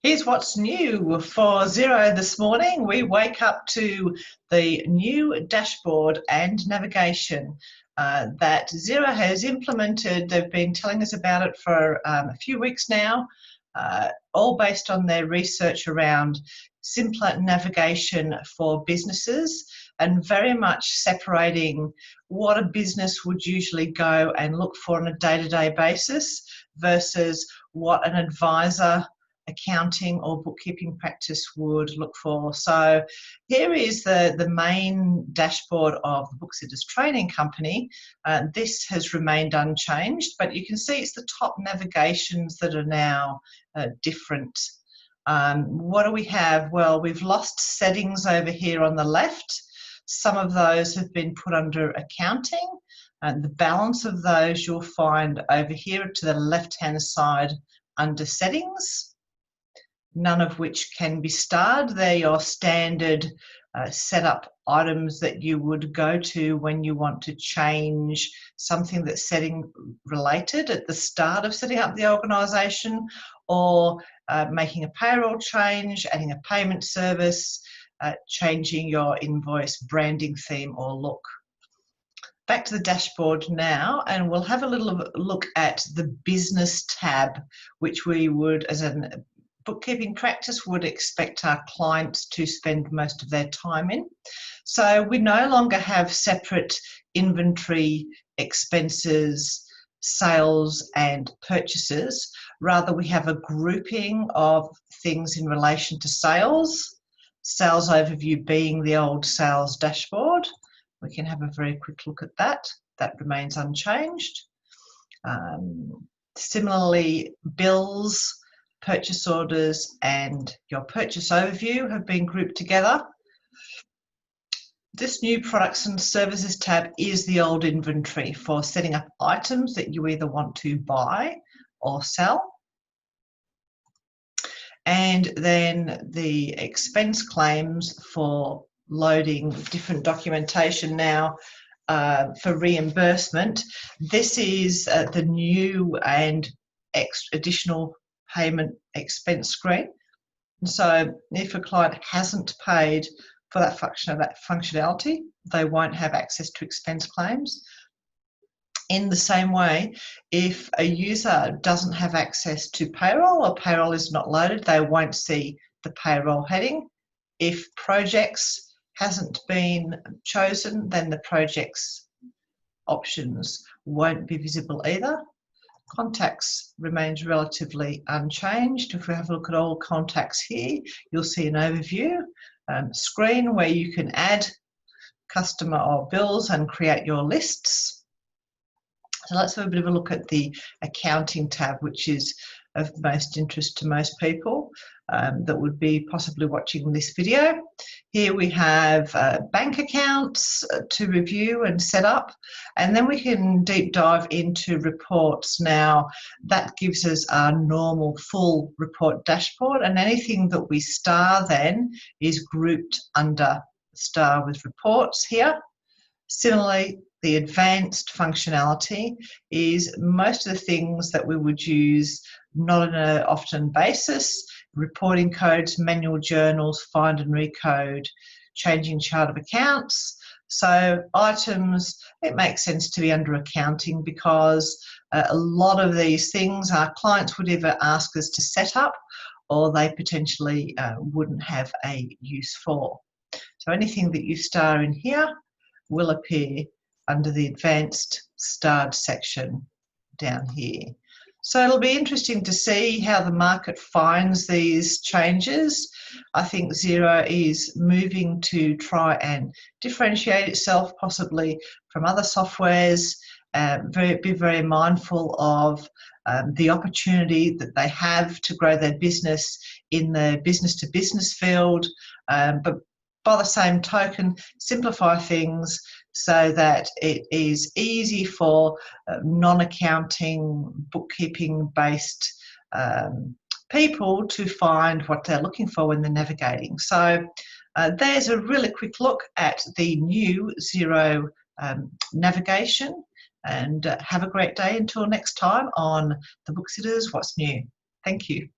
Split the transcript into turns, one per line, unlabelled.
Here's what's new for Xero this morning. We wake up to the new dashboard and navigation that Xero has implemented. They've been telling us about it for a few weeks now, all based on their research around simpler navigation for businesses and very much separating what a business would usually go and look for on a day-to-day basis versus what an advisor, accounting or bookkeeping practice would look for. So here is the main dashboard of the Booksitters Training Company. This has remained unchanged, but you can see it's the top navigations that are now different. What do we have? Well, we've lost settings over here on the left. Some of those have been put under accounting, and the balance of those you'll find over here to the left-hand side under settings, none of which can be starred. They're your standard setup items that you would go to when you want to change something that's setting related at the start of setting up the organisation, or making a payroll change, adding a payment service, changing your invoice branding theme or look. Back to the dashboard now, and we'll have a little look at the business tab, which we would, as a bookkeeping practice, would expect our clients to spend most of their time in. So we no longer have separate inventory, expenses, sales and purchases. Rather, we have a grouping of things in relation to sales overview being the old sales dashboard. We can have a very quick look at that. That remains unchanged. Similarly, bills, purchase orders and your purchase overview have been grouped together. This new products and services tab is the old inventory for setting up items that you either want to buy or sell. And then the expense claims for loading different documentation now for reimbursement. This is the new and additional payment expense screen. And so if a client hasn't paid for that functionality, they won't have access to expense claims. In the same way, if a user doesn't have access to payroll or payroll is not loaded, they won't see the payroll heading. If projects hasn't been chosen, then the projects options won't be visible either. Contacts remains relatively unchanged. If we have a look at all contacts here, you'll see an overview screen where you can add customer or bills and create your lists. So let's have a bit of a look at the accounting tab, which is of most interest to most people that would be possibly watching this video. Here we have bank accounts to review and set up, and then we can deep dive into reports. Now that gives us our normal full report dashboard, and anything that we star then is grouped under star with reports here. Similarly, the advanced functionality is most of the things that we would use not on an often basis: reporting codes, manual journals, find and recode, changing chart of accounts. So items, it makes sense to be under accounting because a lot of these things our clients would either ask us to set up or they potentially wouldn't have a use for. So anything that you star in here will appear under the advanced starred section down here. So it'll be interesting to see how the market finds these changes. I think Xero is moving to try and differentiate itself possibly from other softwares, be very mindful of the opportunity that they have to grow their business in the business-to-business field, but by the same token, simplify things so that it is easy for non-accounting, bookkeeping-based people to find what they're looking for when they're navigating. So there's a really quick look at the new Xero navigation, and have a great day until next time on the Booksitters What's New. Thank you.